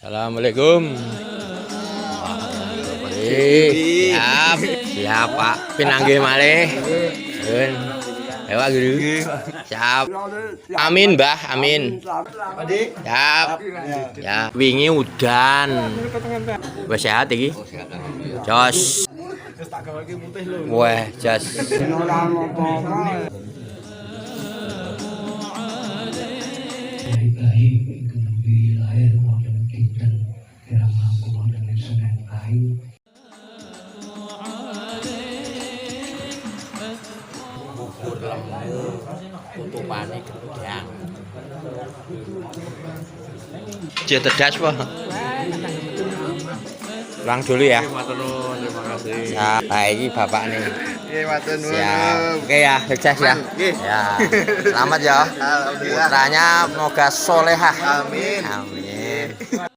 Assalamualaikum. Siap, siap Pak. Pinanggih malih. Nun. Ewa guru. Siap. Amin, Mbah, amin. Siap. Ya, wingi udan. Wes sehat iki? Jos. Wah, jos. Tutupane gedang. Cetedas Pak. Pulang dulu ya. Terima kasih. Ya, nah, ini bapak nih. Nggih, matur nuwun. Siap. Oke ya, sukses ya. Ya. Selamat ya. Alhamdulillah. Putranya semoga solehah. Amin. Amin.